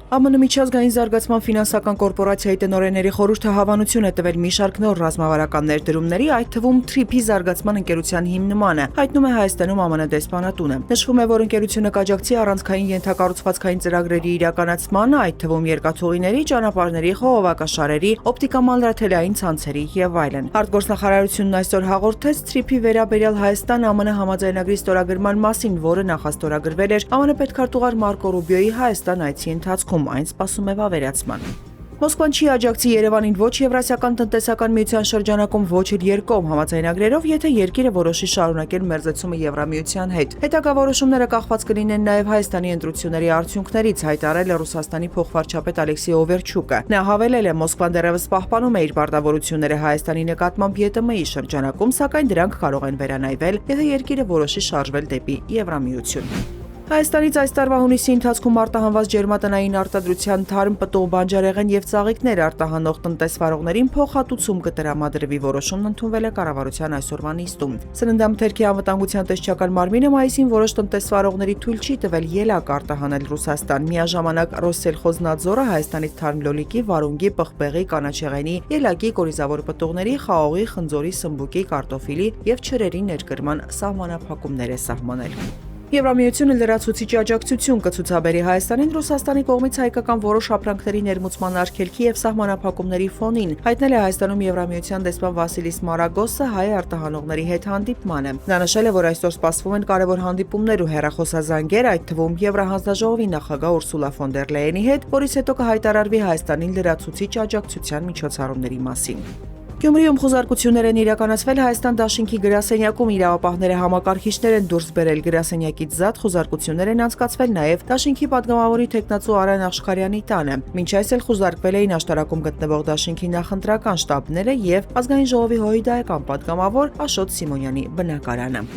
ԱՄՆ միջազգային զարգացման ֆինանսական կորպորացիայի տնօրենների խորհուրդը հավանություն է տվել մի շարք նոր ռազմավարական ներդրումների, այդ թվում TRIP-ի զարգացման ընկերության հիմնմանը, հայտնում է Հայաստանում ԱՄՆ դեսպանատունը։ Նշվում է, որ ընկերությունը կաջակցի առանցքային ենթակառուցվածքային ծրագրերի իրականացմանը, այդ թվում երկաթուղիների, ճանապարհների, խողովակաշարերի, օպտիկամանրաթելային ցանցերի եւ այլն։ Արտգործնախարարությունն այսօր հաղորդեց TRIP-ի վերաբերյալ Հայաստան-ԱՄՆ համաձայնագրի ստորագրման մասին, որը նախաստորագրվել էր ԱՄՆ պետքարտուղար Մարկո Ռուբիոյի Հայաստան այցի ընթացքում, այն սպասում է վավերացման։ Մոսկվան չի աջակցի Երևանին ոչ Եվրասիական տնտեսական միության շրջանակում, ոչ իր երկկողմ համաձայնագրերով, եթե երկիրը որոշի շարունակել մերձեցումը Եվրամիության հետ։ Հետագա որոշումները կախված կլինեն նաև Հայաստանի ընտրությունների արդյունքներից, հայտարարել է Ռուսաստանի փոխվարչապետ Ալեքսեյ Օվերչուկը։ Նա հավելել է, Մոսկվան դեռևս պահպանում է իր պարտավորությունները Հայաստանի նկատմամբ ԵՏՄ-ի շրջանակում, սակայն դրանք կարող են վերանայվել, եթե երկիրը որոշի շարժվել դեպի Եվրամիություն։ Հայաստանից այս տարվա հունիսի ընթացքում արտահանված ջերմատնային արտադրության թարմ, պտուղ, բանջարեղեն եւ ծաղիկներ արտահանող տնտեսվարողներին փոխհատուցում կտրամադրվի որոշումն ընդունվել է կառավարության այսօրվա նիստում։ Սննդամթերքի անվտանգության տեսչական մարմինը մայիսին որոշ տնտեսվարողների թույլ չի տվել ելակ արտահանել Ռուսաստան։ Միաժամանակ Ռոսսելխոզնադզորը Հայաստանից թարմ լոլիկի, վարունգի, պղպեղի, կանաչեղենի, ելակի, կորիզավոր պտուղների, խաղողի, խնձորի, սմբուկի, կարտոֆիլի եւ չրերի ներկրման սահմանափակումներ է սահմանել։ Եվրամիությունը լրացուցիչ աջակցություն կցուցաբերի Հայաստանին Ռուսաստանի կողմից հայկական որոշ ապրանքների ներմուծման արգելքի եւ սահմանափակումների ֆոնին, հայտնել է Հայաստանում Եվրամիության դեսպան Վասիլիս Մարագոսը հայ արտահանողների հետ հանդիպմանը։ Նա նշել է, որ այսօր սպասվում են կարևոր հանդիպումներ ու հեռախոսազանգեր, այդ թվում Եվրահանձնաժողովի նախագահ Ուրսուլա ֆոն դեր Լեյենի հետ, որից հետո կհայտարարվի Հայաստանին լրացուցիչ աջակցության միջոցառումների մասին։ Գյումրիում խոզարկություններ են իրականացվել Հայաստան դաշինքի գրասենյակում, իրավապահները համակարգիչներ են դուրս բերել գրասենյակից զատ, խոզարկություններ են անցկացվել նաև դաշինքի падգամավորի թեկնածու Արան Աշխարյանի տանը։ Մինչ այս էլ խոզարկվել էին աշտարակում գտնվող դաշինքի նախընտրական շտաբները եւ Ազգային ժողովի հոհիդայական падգամավոր Աշոտ Սիմոնյանի բնակարանը։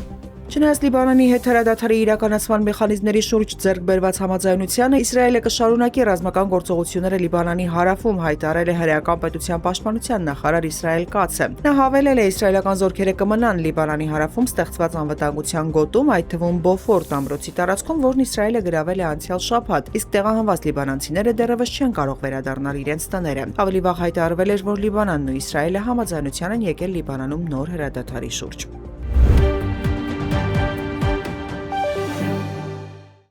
Չնայած Լիբանանի հետ հրադադարի իրականացման մեխանիզմների շուրջ ձեռք բերված համաձայնությանը, Իսրայելը կշարունակի ռազմական գործողությունները Լիբանանի հարավում, հայտարարել է հրեական պետության պաշտպանության նախարար Իսրայել Կացը։ Նա հավելել է, իսրայելական զորքերը կմնան Լիբանանի հարավում ստեղծված անվտանգության գոտում, այդ թվում Բոֆորտ ամրոցի տարածքում, որն Իսրայելը գրավել է անցյալ շաբաթ, իսկ տեղահանված լիբանանցիները դեռևս չեն կարող վերադառնալ իրենց տները։ Ավելի վաղ հայտարարվել էր, որ Լիբանանն ու Իսրայելը համաձայնության են եկել Լիբանանում նոր հրադադարի շուրջ։